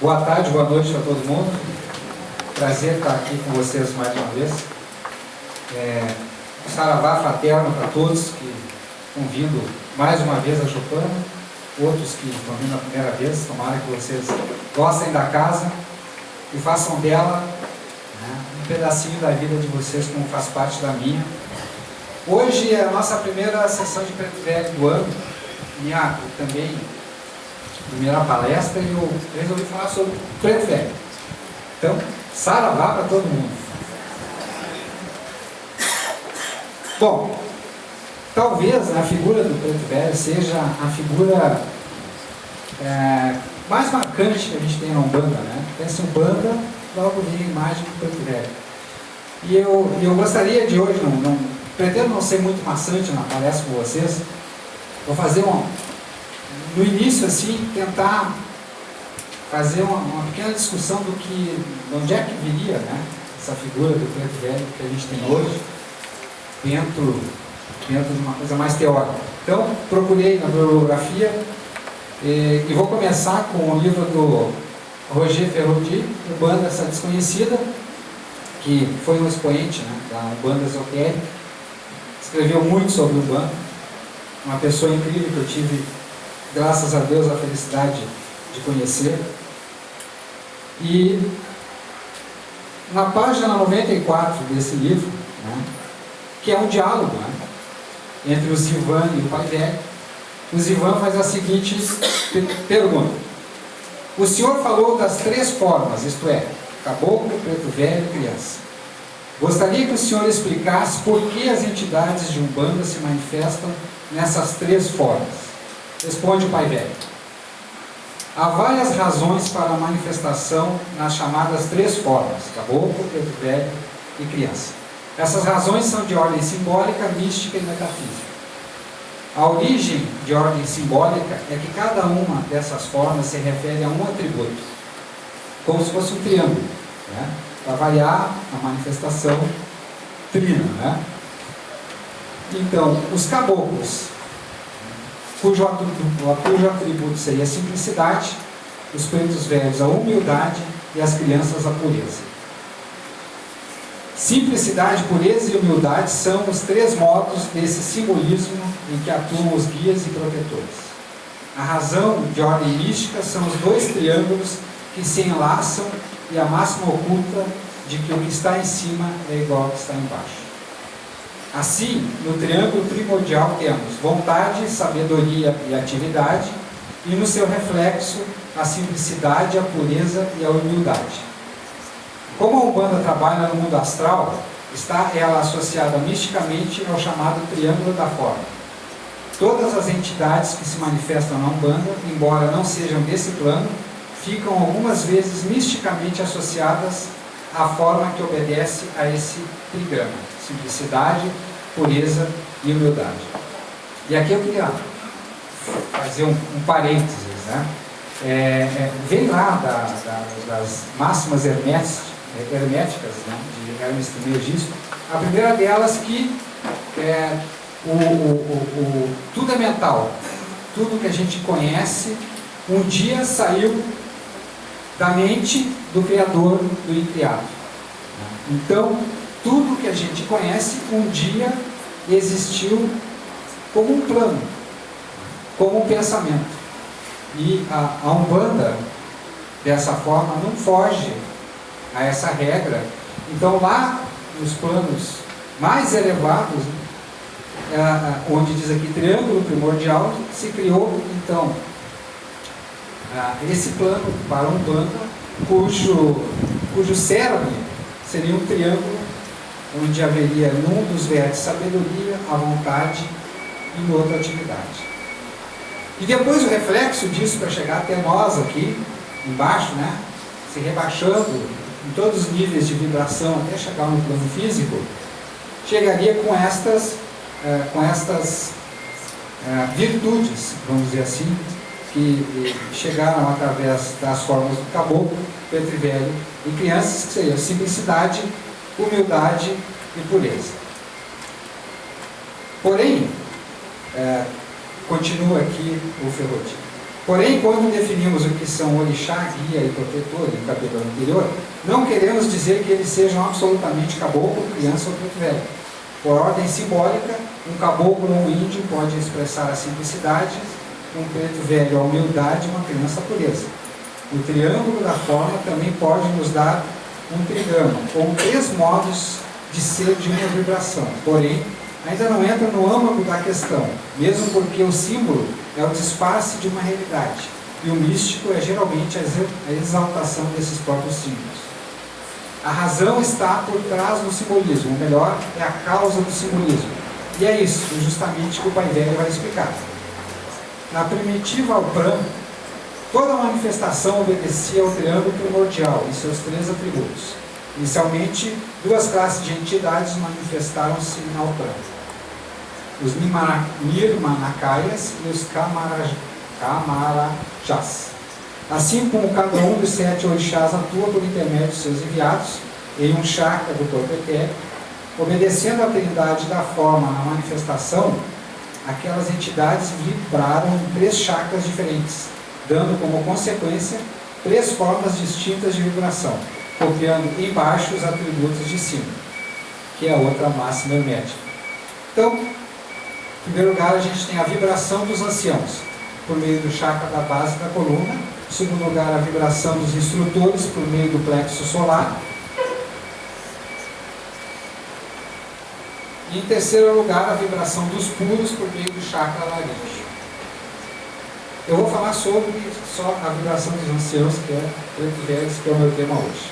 Boa tarde, boa noite a todo mundo. Prazer estar aqui com vocês mais uma vez. Saravá fraterno para todos que estão vindo mais uma vez a Chopana, outros que estão vindo a primeira vez. Tomara que vocês gostem da casa e façam dela, né, um pedacinho da vida de vocês, como faz parte da minha. Hoje é a nossa primeira sessão de Preto Velho do ano, minha também primeira palestra, e eu resolvi falar sobre Preto Velho. Então, saravá para todo mundo. Bom, talvez a figura do Preto Velho seja a figura mais marcante que a gente tem na Umbanda, né? Pensa em Umbanda, logo vem a imagem do Preto Velho. E eu gostaria de hoje, pretendo não ser muito maçante na palestra com vocês, vou fazer no início, assim, tentar fazer uma pequena discussão de onde é que viria, né, essa figura do Preto Velho que a gente tem hoje, dentro de uma coisa mais teórica. Então, procurei na bibliografia e vou começar com o livro do Roger Ferrodi, Umbanda Essa Desconhecida, que foi um expoente, né, da Umbanda esotérica, escreveu muito sobre Umbanda, uma pessoa incrível que eu tive, graças a Deus, a felicidade de conhecer. E na página 94 desse livro, né, que é um diálogo, né, entre o Zivan e o Pai Velho, o Zivan faz a seguinte pergunta: o senhor falou das 3 formas, isto é, caboclo, preto velho e criança. Gostaria que o senhor explicasse por que as entidades de Umbanda se manifestam nessas 3 formas. Responde o Pai Velho: há várias razões para a manifestação nas chamadas 3 formas, caboclo, preto velho e criança. Essas razões são de ordem simbólica, mística e metafísica. A origem de ordem simbólica é que cada uma dessas formas se refere a um atributo, como se fosse um triângulo, né, para variar a manifestação trina, né? Então, os caboclos, cujo atributo seria a simplicidade, os pretos velhos a humildade e as crianças a pureza. Simplicidade, pureza e humildade são os 3 modos desse simbolismo em que atuam os guias e protetores. A razão de ordem mística são os 2 triângulos que se enlaçam e a máxima oculta de que o que está em cima é igual ao que está embaixo. Assim, no triângulo primordial temos vontade, sabedoria e atividade, e no seu reflexo, a simplicidade, a pureza e a humildade. Como a Umbanda trabalha no mundo astral, está ela associada misticamente ao chamado triângulo da forma. Todas as entidades que se manifestam na Umbanda, embora não sejam desse plano, ficam algumas vezes misticamente associadas à forma que obedece a esse trigrama: simplicidade, pureza e humildade. E aqui eu queria fazer um parênteses, né? Vem lá das máximas herméticas, né, de Hermes Trismegisto, a primeira delas que tudo é mental, tudo que a gente conhece um dia saiu da mente do Criador, do Incriado. Então, tudo que a gente conhece um dia existiu como um plano, como um pensamento. E a Umbanda, dessa forma, não foge a essa regra. Então, lá nos planos mais elevados, onde diz aqui triângulo primordial, se criou, então, esse plano para Umbanda, cujo cérebro seria um triângulo, onde haveria num dos vértices sabedoria, a vontade e no outro atividade. E depois o reflexo disso, para chegar até nós aqui embaixo, né, se rebaixando em todos os níveis de vibração até chegar no plano físico, chegaria com estas virtudes, vamos dizer assim, que chegaram através das formas do caboclo, preto velho e crianças, que seriam simplicidade, humildade e pureza. Porém, continua aqui o Ferrodi, Porém, quando definimos o que são orixá, guia e protetor, no capítulo anterior, não queremos dizer que eles sejam absolutamente caboclo, criança ou preto velho. Por ordem simbólica, um caboclo ou um índio pode expressar a simplicidade, um preto velho a humildade e uma criança a pureza. O triângulo da forma também pode nos dar um trigama, ou 3 modos de ser de uma vibração. Porém, ainda não entra no âmago da questão, mesmo porque o símbolo é o disfarce de uma realidade, e o místico é geralmente a exaltação desses próprios símbolos. A razão está por trás do simbolismo, ou melhor, é a causa do simbolismo. E é isso justamente que o Pai Velho vai explicar. Na primitiva Alpran, toda manifestação obedecia ao triângulo primordial e seus 3 atributos. Inicialmente, 2 classes de entidades manifestaram-se na Alpran: os Nirmanakayas e os Kamarajas. Assim como cada um dos 7 orixás atua por intermédio de seus enviados, em um chakra do corpo etérico, obedecendo à trindade da forma na manifestação, aquelas entidades vibraram em 3 chakras diferentes, dando como consequência 3 formas distintas de vibração, copiando embaixo os atributos de cima, que é a outra máxima hermética. Então, em primeiro lugar, a gente tem a vibração dos anciãos, por meio do chakra da base da coluna. Em segundo lugar, a vibração dos instrutores, por meio do plexo solar. E em terceiro lugar, a vibração dos puros, por meio do chakra laríngeo. Eu vou falar sobre só a vibração dos anciãos, que é preto velhos, que é o meu tema hoje.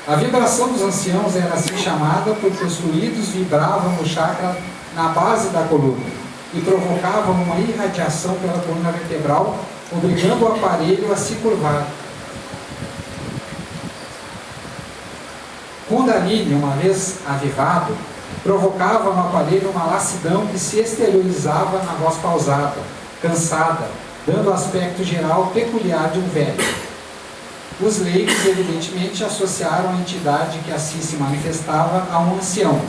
A vibração dos anciãos era assim chamada porque os fluidos vibravam no chakra na base da coluna e provocavam uma irradiação pela coluna vertebral, obrigando o aparelho a se curvar. Kundalini, uma vez avivado, provocava no aparelho uma lassidão que se exteriorizava na voz pausada, cansada, dando o aspecto geral peculiar de um velho. Os leigos, evidentemente, associaram a entidade que assim se manifestava a um ancião.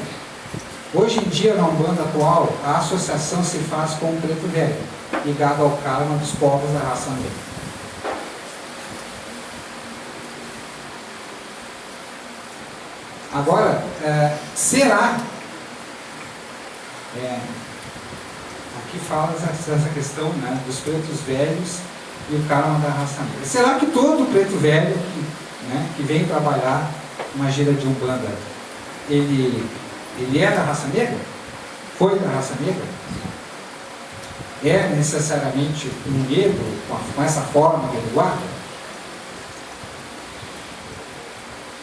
Hoje em dia, na Umbanda atual, a associação se faz com um preto velho, ligado ao karma dos povos da raça negra. Agora, será... aqui fala essa questão, né, dos pretos velhos e o karma da raça negra. Será que todo preto velho que vem trabalhar uma gira de Umbanda, ele é da raça negra? Foi da raça negra? É necessariamente um negro com essa forma que ele guarda?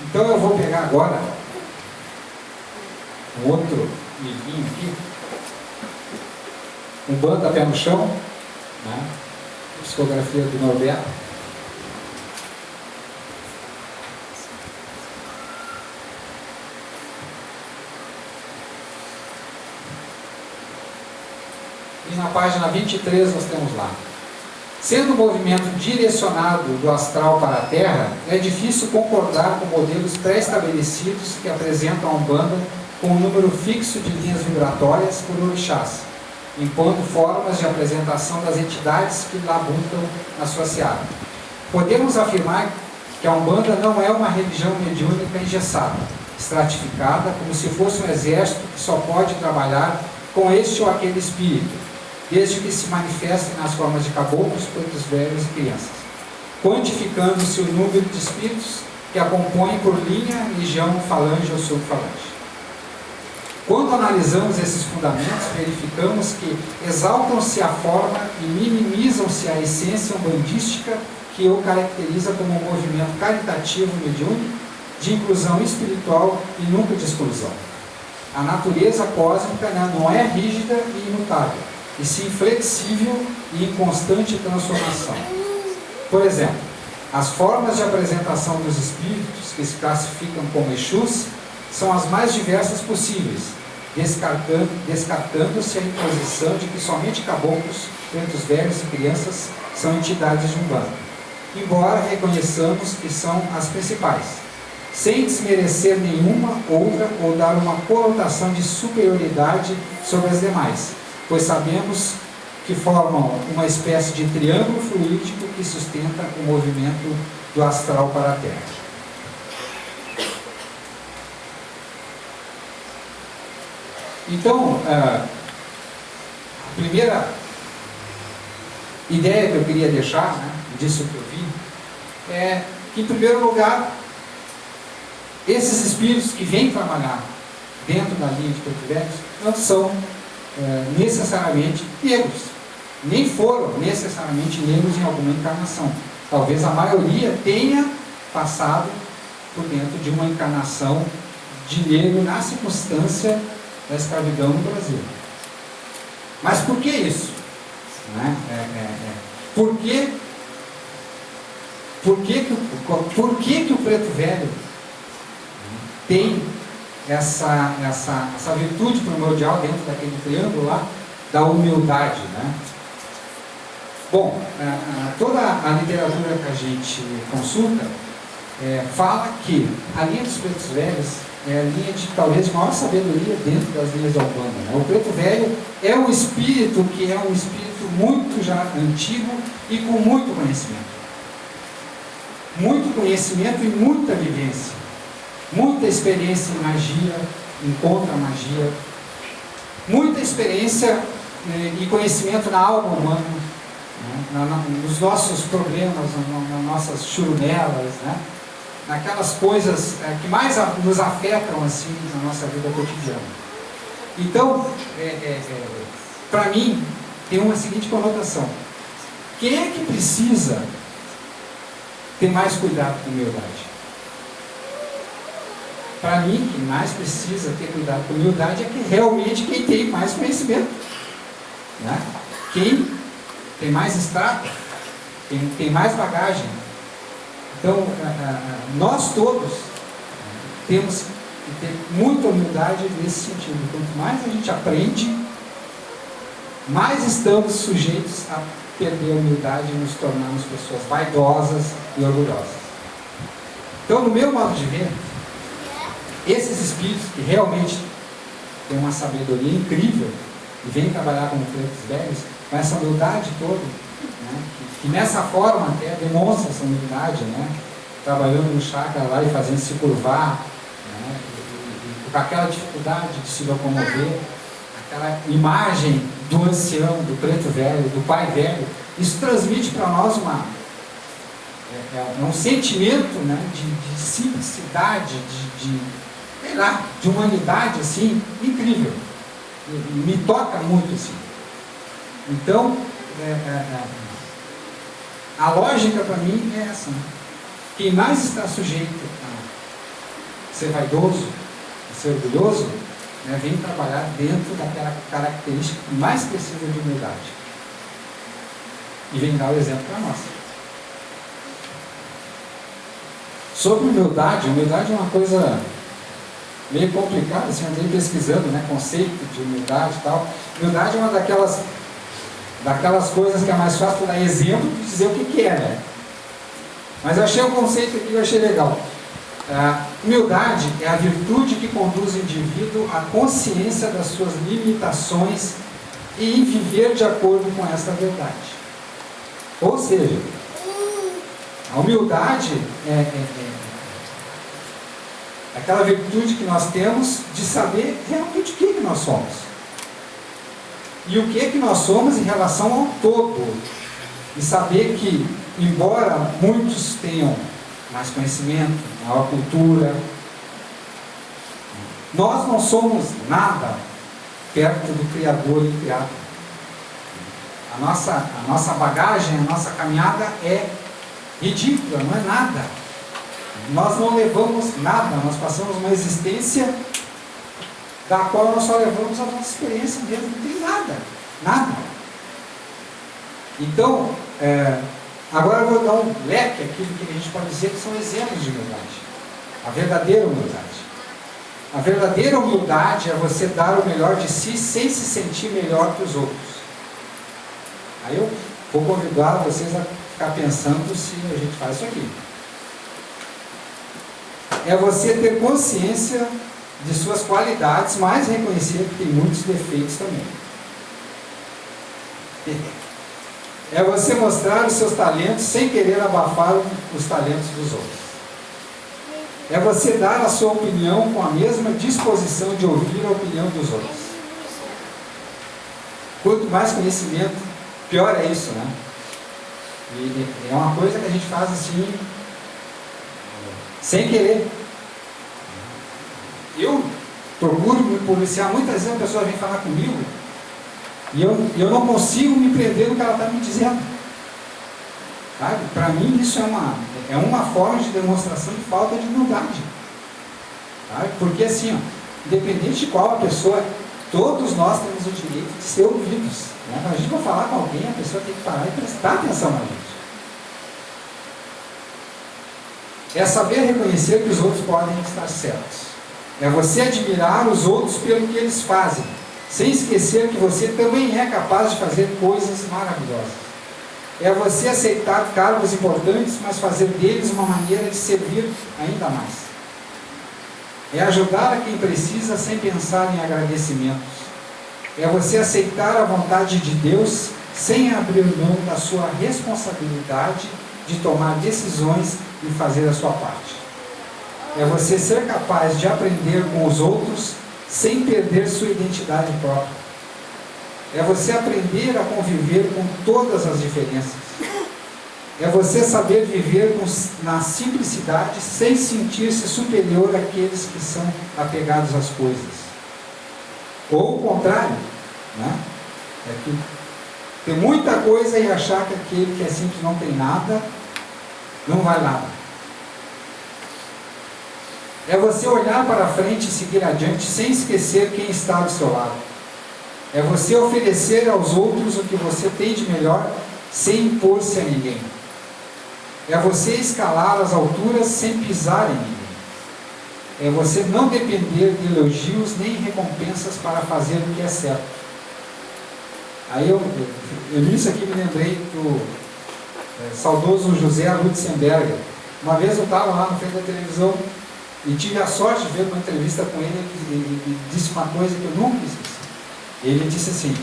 Então eu vou pegar agora um outro livrinho aqui, Umbanda Pé no Chão, né? Psicografia do Norberto. E na página 23 nós temos lá: sendo o movimento direcionado do astral para a Terra, é difícil concordar com modelos pré-estabelecidos que apresentam a Umbanda com um número fixo de linhas vibratórias por orixás, impondo formas de apresentação das entidades que labutam na sua seara. Podemos afirmar que a Umbanda não é uma religião mediúnica engessada, estratificada, como se fosse um exército que só pode trabalhar com este ou aquele espírito, desde que se manifestem nas formas de caboclos, pretos velhos e crianças, quantificando-se o número de espíritos que a compõem por linha, legião, falange ou subfalange. Quando analisamos esses fundamentos, verificamos que exaltam-se a forma e minimizam-se a essência umbandística que o caracteriza como um movimento caritativo mediúnico, de inclusão espiritual e nunca de exclusão. A natureza cósmica não é rígida e imutável, e sim flexível e em constante transformação. Por exemplo, as formas de apresentação dos espíritos, que se classificam como Exus, são as mais diversas possíveis, descartando-se a imposição de que somente caboclos, pretos velhos e crianças são entidades de Umbanda, embora reconheçamos que são as principais, sem desmerecer nenhuma outra ou dar uma conotação de superioridade sobre as demais, pois sabemos que formam uma espécie de triângulo fluídico que sustenta o movimento do astral para a Terra. Então, a primeira ideia que eu queria deixar, né, disso que eu vi, é que, em primeiro lugar, esses espíritos que vêm trabalhar dentro da linha de Preto Velho não são necessariamente negros, nem foram necessariamente negros em alguma encarnação. Talvez a maioria tenha passado por dentro de uma encarnação de negro na circunstância da escravidão no Brasil. Mas por que isso? Né? Por que o Preto Velho tem essa virtude primordial dentro daquele triângulo lá da humildade, né? Bom, toda a literatura que a gente consulta fala que a linha dos Pretos Velhos é a linha de talvez de maior sabedoria dentro das linhas da Umbanda, né? O Preto Velho é um espírito que é um espírito muito já antigo e com muito conhecimento. Muito conhecimento e muita vivência. Muita experiência em magia, em contra-magia. Muita experiência e conhecimento na alma humana, né? Nos nossos problemas, nas nossas churumelas, né? Naquelas coisas que mais nos afetam assim na nossa vida cotidiana. Então, para mim, tem uma seguinte conotação: quem é que precisa ter mais cuidado com a humildade? Para mim, quem mais precisa ter cuidado com a humildade é que realmente quem tem mais conhecimento, né? Quem tem mais extrato, quem tem mais bagagem. Então, nós todos temos que ter muita humildade nesse sentido. Quanto mais a gente aprende, mais estamos sujeitos a perder a humildade e nos tornarmos pessoas vaidosas e orgulhosas. Então, no meu modo de ver, esses espíritos que realmente têm uma sabedoria incrível e vêm trabalhar como pretos velhos, com essa humildade toda, né, que nessa forma até demonstra essa humildade, né, trabalhando no chakra lá e fazendo se curvar, né, e com aquela dificuldade de se locomover, aquela imagem do ancião, do preto velho, do pai velho, isso transmite para nós um sentimento, né, de simplicidade, sei lá, de humanidade assim, incrível. Me toca muito assim. Então, a lógica para mim é essa, né? Quem mais está sujeito a ser vaidoso, a ser orgulhoso, né, vem trabalhar dentro daquela característica que mais precisa de humildade. E vem dar o exemplo para nós. Sobre humildade é uma coisa meio complicada, assim, eu andei pesquisando, né, conceito de humildade e tal. Humildade é uma daquelas coisas que é mais fácil dar exemplo de dizer o que é, né? Mas eu achei um conceito aqui que eu achei legal. Humildade é a virtude que conduz o indivíduo à consciência das suas limitações e em viver de acordo com essa verdade. Ou seja, a humildade é aquela virtude que nós temos de saber realmente o que nós somos. E o que nós somos em relação ao todo. E saber que, embora muitos tenham mais conhecimento, maior cultura, nós não somos nada perto do Criador e Criado. A nossa bagagem, a nossa caminhada é ridícula, não é nada. Nós não levamos nada, nós passamos uma existência da qual nós só levamos a nossa experiência mesmo, não tem nada. Então, agora eu vou dar um leque aqui do que a gente pode dizer que são exemplos de humildade. A verdadeira humildade. A verdadeira humildade é você dar o melhor de si sem se sentir melhor que os outros. Aí eu vou convidar vocês a ficar pensando se a gente faz isso aqui. É você ter consciência de suas qualidades, mas reconhecer que tem muitos defeitos também. É você mostrar os seus talentos sem querer abafar os talentos dos outros. É você dar a sua opinião com a mesma disposição de ouvir a opinião dos outros. Quanto mais conhecimento, pior é isso, né? E é uma coisa que a gente faz assim, sem querer. Eu procuro me policiar. Muitas vezes a pessoa vem falar comigo e eu não consigo me prender no que ela está me dizendo. Para mim isso é uma forma de demonstração de falta de humildade. Porque assim, independente de qual a pessoa, todos nós temos o direito de ser ouvidos. Quando a gente vai falar com alguém, a pessoa tem que parar e prestar atenção na gente. É saber reconhecer que os outros podem estar certos. É você admirar os outros pelo que eles fazem, sem esquecer que você também é capaz de fazer coisas maravilhosas. É você aceitar cargos importantes, mas fazer deles uma maneira de servir ainda mais. É ajudar a quem precisa sem pensar em agradecimentos. É você aceitar a vontade de Deus sem abrir mão da sua responsabilidade de tomar decisões e fazer a sua parte. É você ser capaz de aprender com os outros sem perder sua identidade própria. É você aprender a conviver com todas as diferenças. É você saber viver na simplicidade sem sentir-se superior àqueles que são apegados às coisas. Ou o contrário, né? É que ter muita coisa e achar que aquele que é simples não tem nada, não vai nada. É você olhar para frente e seguir adiante sem esquecer quem está do seu lado. É você oferecer aos outros o que você tem de melhor sem impor-se a ninguém. É você escalar as alturas sem pisar em ninguém. É você não depender de elogios nem recompensas para fazer o que é certo. Aí eu nisso aqui me lembrei do saudoso José Lutzenberger. Uma vez eu estava lá na frente da televisão e tive a sorte de ver uma entrevista com ele e ele disse uma coisa que eu nunca esqueci. Ele disse assim: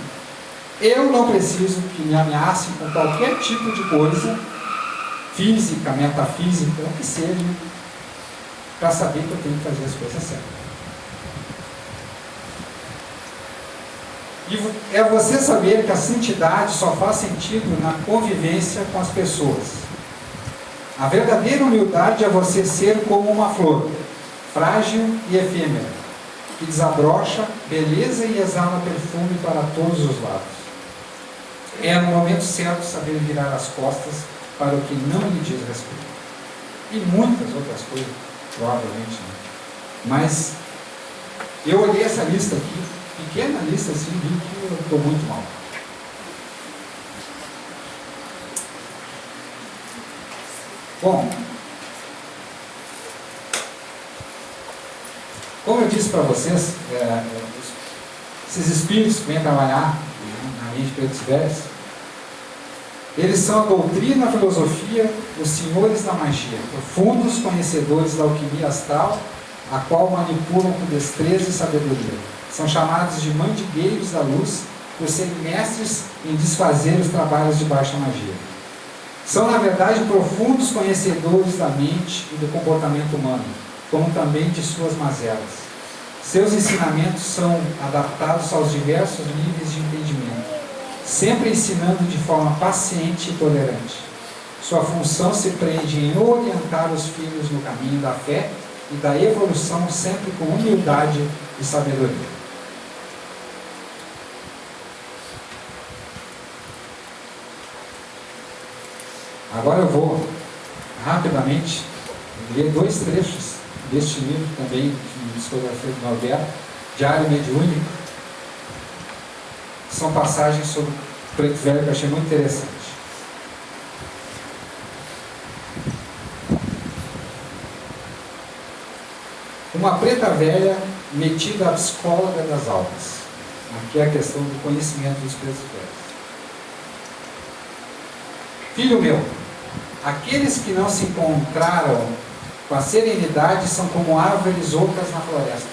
eu não preciso que me ameacem com qualquer tipo de coisa física, metafísica, o que seja, para saber que eu tenho que fazer as coisas certas. E é você saber que a santidade só faz sentido na convivência com as pessoas. A verdadeira humildade é você ser como uma flor, frágil e efêmera, que desabrocha beleza e exala perfume para todos os lados. É no momento certo saber virar as costas para o que não lhe diz respeito. E muitas outras coisas, provavelmente, né? Mas eu olhei essa lista aqui, pequena lista assim, vi que eu estou muito mal. Bom, como eu disse para vocês, esses espíritos que vêm trabalhar na mente de Pedro Sibelius, eles são a doutrina, a filosofia, os senhores da magia, profundos conhecedores da alquimia astral, a qual manipulam com destreza e sabedoria. São chamados de mandigueiros da luz, por serem mestres em desfazer os trabalhos de baixa magia. São, na verdade, profundos conhecedores da mente e do comportamento humano, como também de suas mazelas. Seus ensinamentos são adaptados aos diversos níveis de entendimento, sempre ensinando de forma paciente e tolerante. Sua função se prende em orientar os filhos no caminho da fé e da evolução, sempre com humildade e sabedoria. Agora eu vou rapidamente ler 2 trechos deste livro também, de psicografia do Norberto, Diário Mediúnico. São passagens sobre o Preto Velho que eu achei muito interessante. Uma preta velha metida à psicóloga das almas. Aqui é a questão do conhecimento dos pretos velhos. Filho meu, aqueles que não se encontraram com a serenidade são como árvores ocas na floresta,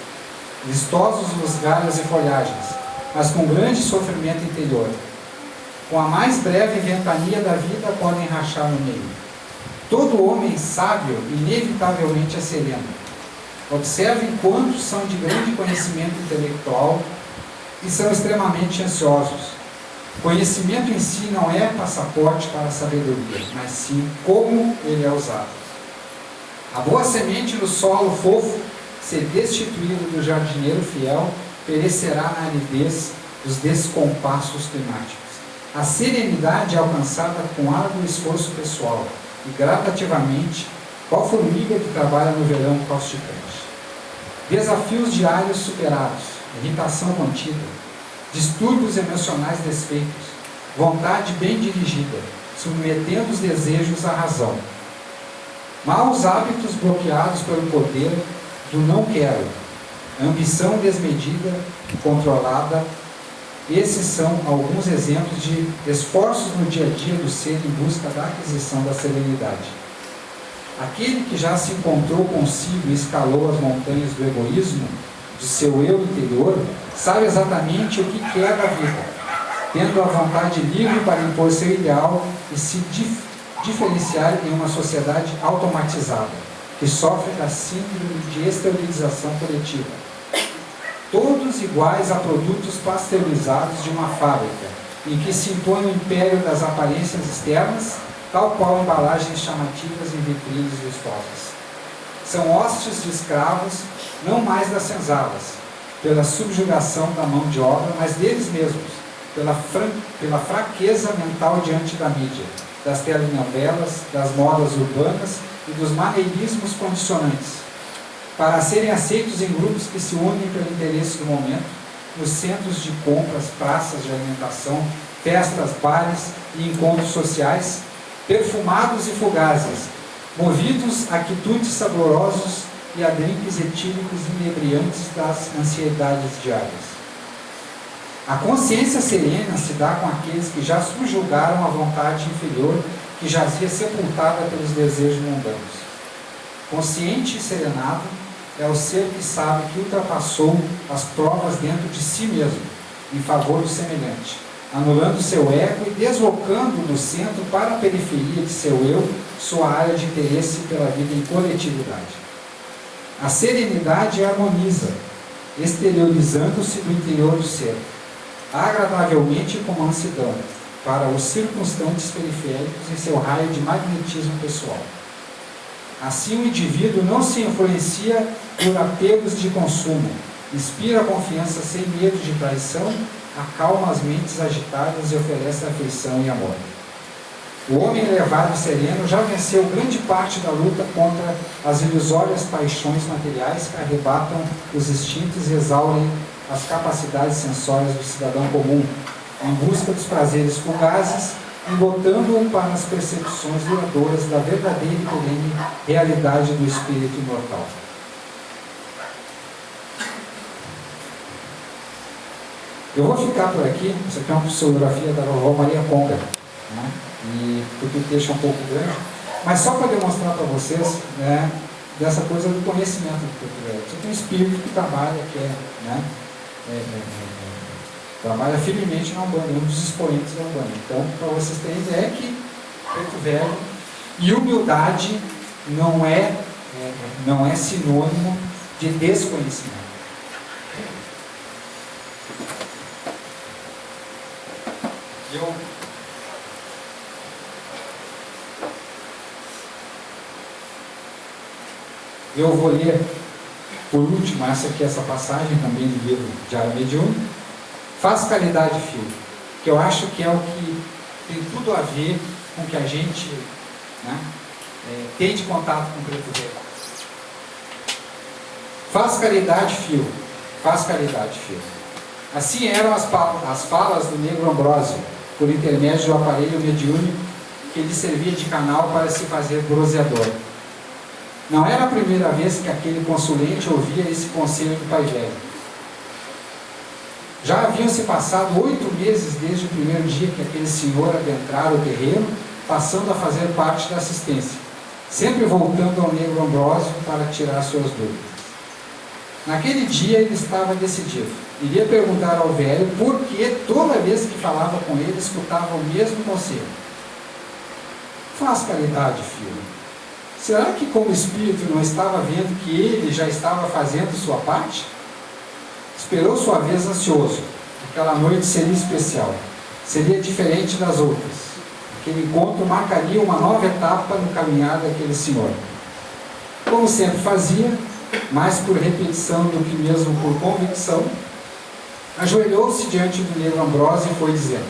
vistosos nos galhos e folhagens, mas com grande sofrimento interior. com a mais breve ventania da vida, podem rachar no meio. Todo homem sábio, inevitavelmente, é sereno. Observem quantos são de grande conhecimento intelectual e são extremamente ansiosos. Conhecimento em si não é passaporte para a sabedoria, mas sim como ele é usado. A boa semente no solo fofo, se destituído do jardineiro fiel, perecerá na aridez dos descompassos climáticos. A serenidade é alcançada com árduo esforço pessoal e gradativamente, qual formiga que trabalha no verão causticante. Desafios diários superados, irritação contida, distúrbios emocionais desfeitos, vontade bem dirigida, submetendo os desejos à razão. Maus hábitos bloqueados pelo poder do não quero, ambição desmedida, controlada. Esses são alguns exemplos de esforços no dia a dia do ser em busca da aquisição da serenidade. Aquele que já se encontrou consigo e escalou as montanhas do egoísmo, de seu eu interior, sabe exatamente o que quer da vida, tendo a vontade livre para impor seu ideal e se diferenciar em uma sociedade automatizada, que sofre da síndrome de esterilização coletiva. Todos iguais a produtos pasteurizados de uma fábrica, em que se impõe o império das aparências externas, tal qual embalagens chamativas em vitrines vistosas. São hostes de escravos, não mais das senzalas, pela subjugação da mão de obra, mas deles mesmos, pela fraqueza mental diante da mídia, das telenovelas, das modas urbanas e dos maneirismos condicionantes, para serem aceitos em grupos que se unem pelo interesse do momento, nos centros de compras, praças de alimentação, festas, bares e encontros sociais, perfumados e fugazes, movidos a quitutes saborosos e a drinks etílicos inebriantes das ansiedades diárias. A consciência serena se dá com aqueles que já subjugaram a vontade inferior que jazia sepultada pelos desejos mundanos. Consciente e serenado é o ser que sabe que ultrapassou as provas dentro de si mesmo, em favor do semelhante, anulando seu ego e deslocando do centro para a periferia de seu eu, sua área de interesse pela vida em coletividade. A serenidade harmoniza, exteriorizando-se do interior do ser, agradavelmente com mansidão, para os circunstantes periféricos em seu raio de magnetismo pessoal. Assim, o indivíduo não se influencia por apegos de consumo, inspira confiança sem medo de traição, acalma as mentes agitadas e oferece afeição e amor. O homem elevado e sereno já venceu grande parte da luta contra as ilusórias paixões materiais que arrebatam os instintos e exaurem as capacidades sensórias do cidadão comum, em busca dos prazeres fugazes, embotando-o para as percepções duradouras da verdadeira e perene realidade do espírito imortal. Eu vou ficar por aqui. Isso aqui é uma psicografia da vovó Maria Conga, né? E porque o texto é um pouco grande, mas só para demonstrar para vocês, né, dessa coisa do conhecimento do Porto Velho. Você tem um espírito que trabalha, que é, né, trabalha firmemente na Umbanda, um dos expoentes da Umbanda. Então, para vocês terem ideia que Preto Velho e humildade não é sinônimo de desconhecimento. Eu vou ler, por último, essa passagem também do livro Diário Mediúnico. Faz caridade, filho, que eu acho que é o que tem tudo a ver com o que a gente, né, tem de contato com o Preto Velho. Faz caridade, filho. Faz caridade, filho. Assim eram as falas do negro Ambrósio, por intermédio do aparelho mediúnico que lhe servia de canal para se fazer broseador. Não era a primeira vez que aquele consulente ouvia esse conselho do pai velho. Já haviam se passado 8 meses desde o primeiro dia que aquele senhor adentrara o terreno, passando a fazer parte da assistência, sempre voltando ao negro Ambrósio para tirar suas dúvidas. Naquele dia ele estava decidido. Iria perguntar ao velho por que toda vez que falava com ele escutava o mesmo conselho. Faz caridade, filho. Será que como espírito não estava vendo que ele já estava fazendo sua parte? Esperou sua vez ansioso. Aquela noite seria especial. Seria diferente das outras. Aquele encontro marcaria uma nova etapa no caminhar daquele senhor. Como sempre fazia, mais por repetição do que mesmo por convicção, ajoelhou-se diante do negro Ambrósio e foi dizendo: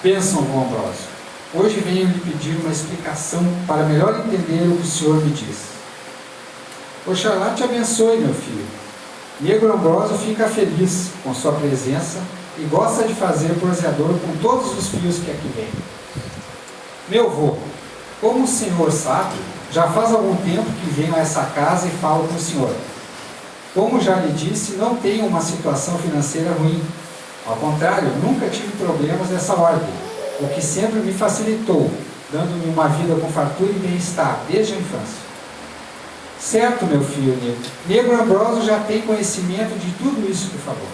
Bênção, vô Ambrósio, hoje venho lhe pedir uma explicação para melhor entender o que o senhor me diz. Oxalá te abençoe, meu filho. Negro Ambrósio fica feliz com sua presença e gosta de fazer bronzeador com todos os fios que aqui vêm. Meu vô, como o senhor sabe, já faz algum tempo que venho a essa casa e falo com o senhor. Como já lhe disse, não tenho uma situação financeira ruim. Ao contrário, nunca tive problemas dessa ordem, o que sempre me facilitou, dando-me uma vida com fartura e bem-estar, desde a infância. Certo, meu filho Negro. Negro Ambrósio já tem conhecimento de tudo isso que falou.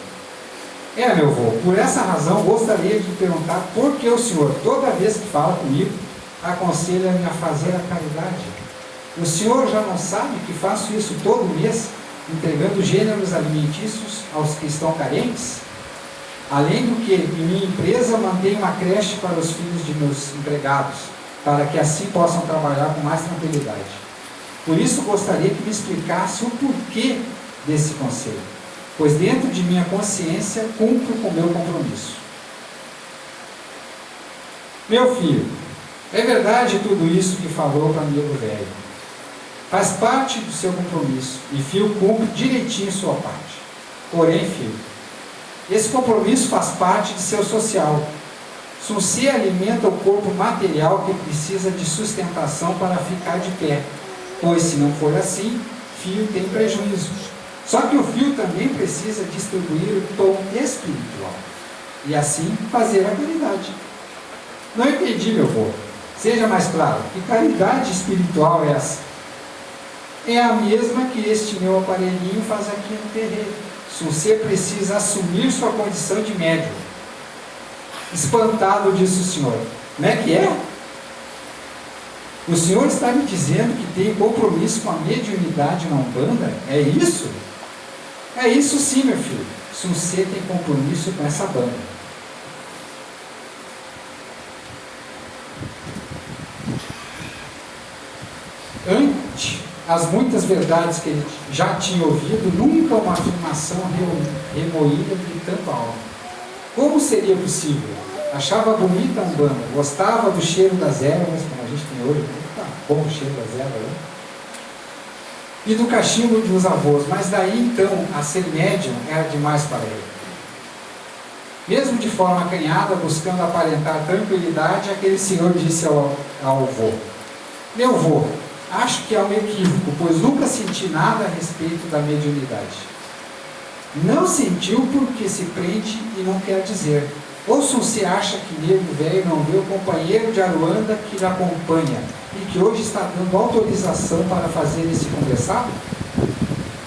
Meu vô, por essa razão gostaria de perguntar por que o senhor, toda vez que fala comigo, aconselha-me a fazer a caridade. O senhor já não sabe que faço isso todo mês, entregando gêneros alimentícios aos que estão carentes? Além do que, em minha empresa, mantenho uma creche para os filhos de meus empregados, para que assim possam trabalhar com mais tranquilidade. Por isso gostaria que me explicasse o porquê desse conselho, pois dentro de minha consciência cumpro com meu compromisso. Meu filho, é verdade tudo isso que falou para amigo velho. Faz parte do seu compromisso e filho cumpre direitinho sua parte. Porém, filho, esse compromisso faz parte de seu social. Sunsê alimenta o corpo material que precisa de sustentação para ficar de pé, pois se não for assim, filho tem prejuízo. Só que o filho também precisa distribuir o pão espiritual e assim fazer a caridade. Não entendi, meu vô. Seja mais claro, que caridade espiritual é essa? É a mesma que este meu aparelhinho faz aqui no terreiro. Sunsê precisa assumir sua condição de médium. Espantado, disse o senhor. Como é que é? O senhor está me dizendo que tem compromisso com a mediunidade na Umbanda? É isso? É isso sim, meu filho. Sunsê tem compromisso com essa banda. Ante as muitas verdades que ele já tinha ouvido, nunca uma afirmação remoída de tanto alma. Como seria possível? Achava bonita a Umbanda, gostava do cheiro das ervas, como a gente tem hoje, tá bom o cheiro das ervas, né? E do cachimbo dos avós, mas daí então a ser médium era demais para ele. Mesmo de forma acanhada, buscando aparentar tranquilidade, aquele senhor disse ao avô: Meu avô, acho que é um equívoco, pois nunca senti nada a respeito da mediunidade. Não sentiu porque se prende e não quer dizer. Ou Sunsê acha que Negro Velho não vê o companheiro de Aruanda que lhe acompanha e que hoje está dando autorização para fazer esse conversado?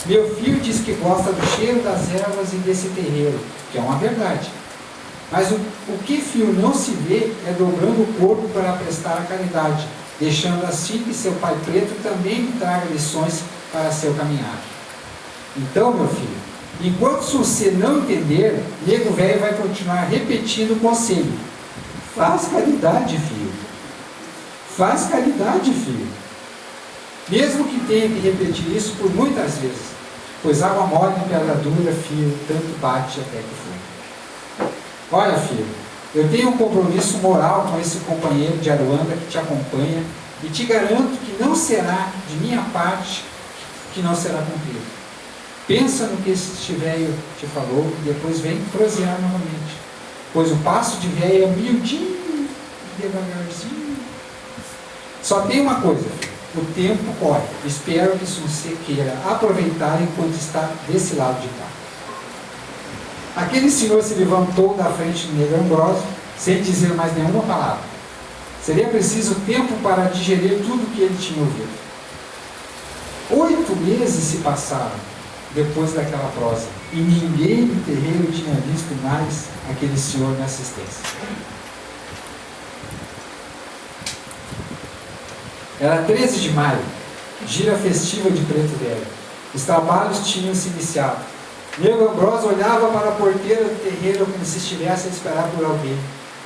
Meu filho diz que gosta do cheiro das ervas e desse terreiro, que é uma verdade. Mas o que filho não se vê é dobrando o corpo para prestar a caridade, deixando assim que seu pai preto também lhe traga lições para seu caminhar. Então, meu filho, enquanto Sunsê não entender, Negro Velho vai continuar repetindo o conselho: faz caridade, filho. Faz caridade, filho. Mesmo que tenha que repetir isso por muitas vezes, pois água mole em pedra dura, filho, tanto bate até que foi. Olha, filho, eu tenho um compromisso moral com esse companheiro de Aruanda que te acompanha e te garanto que não será de minha parte que não será cumprido. Pensa no que este velho te falou e depois vem prosear novamente, pois o passo de velho é miudinho, devagarzinho. Só tem uma coisa: o tempo corre. Espero que Sunsê queira aproveitar enquanto está desse lado de cá. Aquele senhor se levantou da frente do Negro Ambrósio, sem dizer mais nenhuma palavra. Seria preciso tempo para digerir tudo o que ele tinha ouvido. 8 meses se passaram. depois daquela prosa. E ninguém no terreiro tinha visto mais aquele senhor na assistência. Era 13 de maio, gira festiva de Preto Velho. Os trabalhos tinham se iniciado. Nego Ambrósio olhava para a porteira do terreiro como se estivesse a esperar por alguém,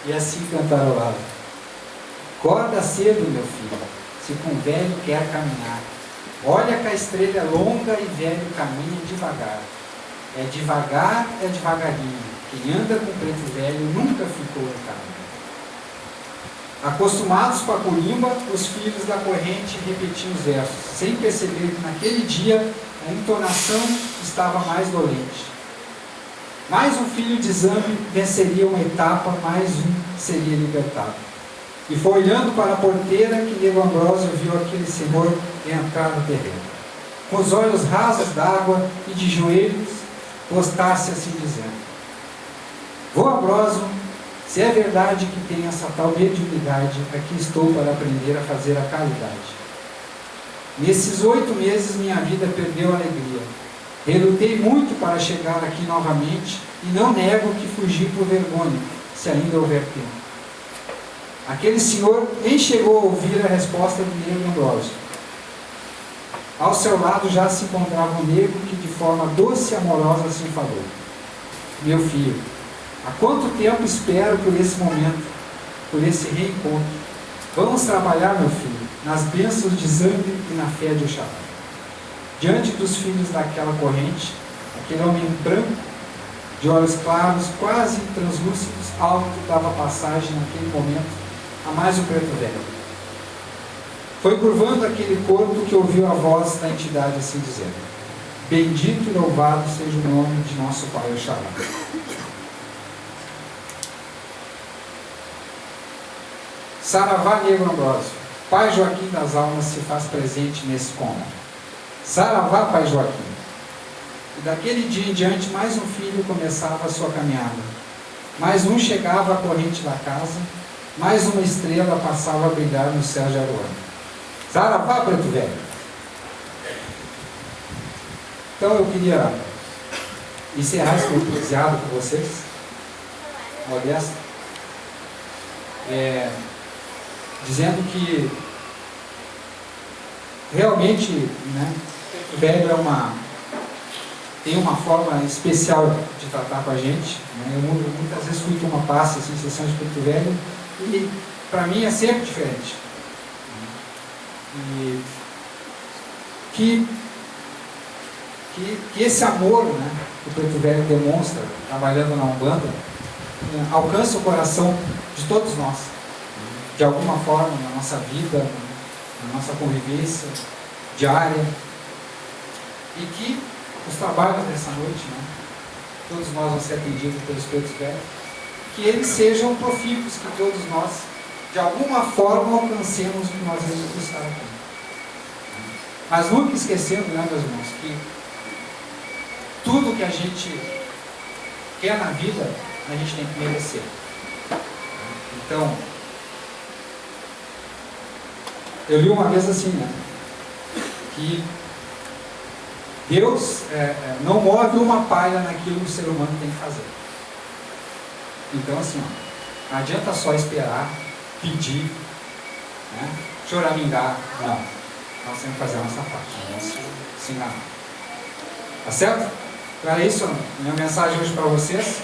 e assim cantarolava: acorda cedo, meu filho, se com velho quer caminhar. Olha que a estrela é longa e velho caminha devagar. É devagar, é devagarinho. Quem anda com preto velho nunca ficou em caminho. Acostumados com a corimba, os filhos da corrente repetiam os versos, sem perceber que naquele dia a entonação estava mais dolente. Mais um filho de exame venceria uma etapa, mais um seria libertado. E foi olhando para a porteira que Nego Ambrósio viu aquele senhor entrar no terreno. Com os olhos rasos d'água e de joelhos, postasse assim dizendo: Vô Ambrósio, se é verdade que tem essa tal mediunidade, aqui estou para aprender a fazer a caridade. Nesses 8 meses minha vida perdeu a alegria. Relutei muito para chegar aqui novamente e não nego que fugi por vergonha, se ainda houver tempo. Aquele senhor nem chegou a ouvir a resposta do Nego Ambrósio. Ao seu lado já se encontrava um negro que de forma doce e amorosa assim falou: meu filho, há quanto tempo espero por esse momento, por esse reencontro. Vamos trabalhar, meu filho, nas bênçãos de Zambi e na fé de Oxalá. Diante dos filhos daquela corrente, aquele homem branco, de olhos claros, quase translúcidos, alto, dava passagem naquele momento a mais um preto velho. Foi curvando aquele corpo que ouviu a voz da entidade assim dizendo: bendito e louvado seja o nome de nosso Pai Oxalá. Saravá, Nego Ambrósio, Pai Joaquim das almas se faz presente nesse cômodo. Saravá, Pai Joaquim. E daquele dia em diante, mais um filho começava a sua caminhada. Mais um chegava à corrente da casa, mais uma estrela passava a brilhar no céu de Aruana. Saravá, Preto Velho. Então eu queria encerrar esse entusiasmo com vocês, modesto, dizendo que realmente, né, Preto Velho tem uma forma especial de tratar com a gente, né? Eu muitas vezes fui tomar passe assim, em sessão de Preto Velho, e para mim é sempre diferente. E que esse amor, né, que o Preto Velho demonstra trabalhando na Umbanda, alcança o coração de todos nós, de alguma forma, na nossa vida, na nossa convivência diária, e que os trabalhos dessa noite, né, todos nós vão ser atendidos pelos Pretos Velhos, que eles sejam profícuos, que todos nós, de alguma forma, alcancemos o que nós vamos buscar aqui. Mas nunca esquecendo, né, meus irmãos, que tudo que a gente quer na vida, a gente tem que merecer. Então, eu li uma vez assim, né, que Deus não move uma palha naquilo que o ser humano tem que fazer. Então, assim, não adianta só esperar, pedir, né, choramingar. Não. Nós temos que fazer a nossa parte, não se enganar. Tá certo? Então é isso, minha mensagem hoje para vocês.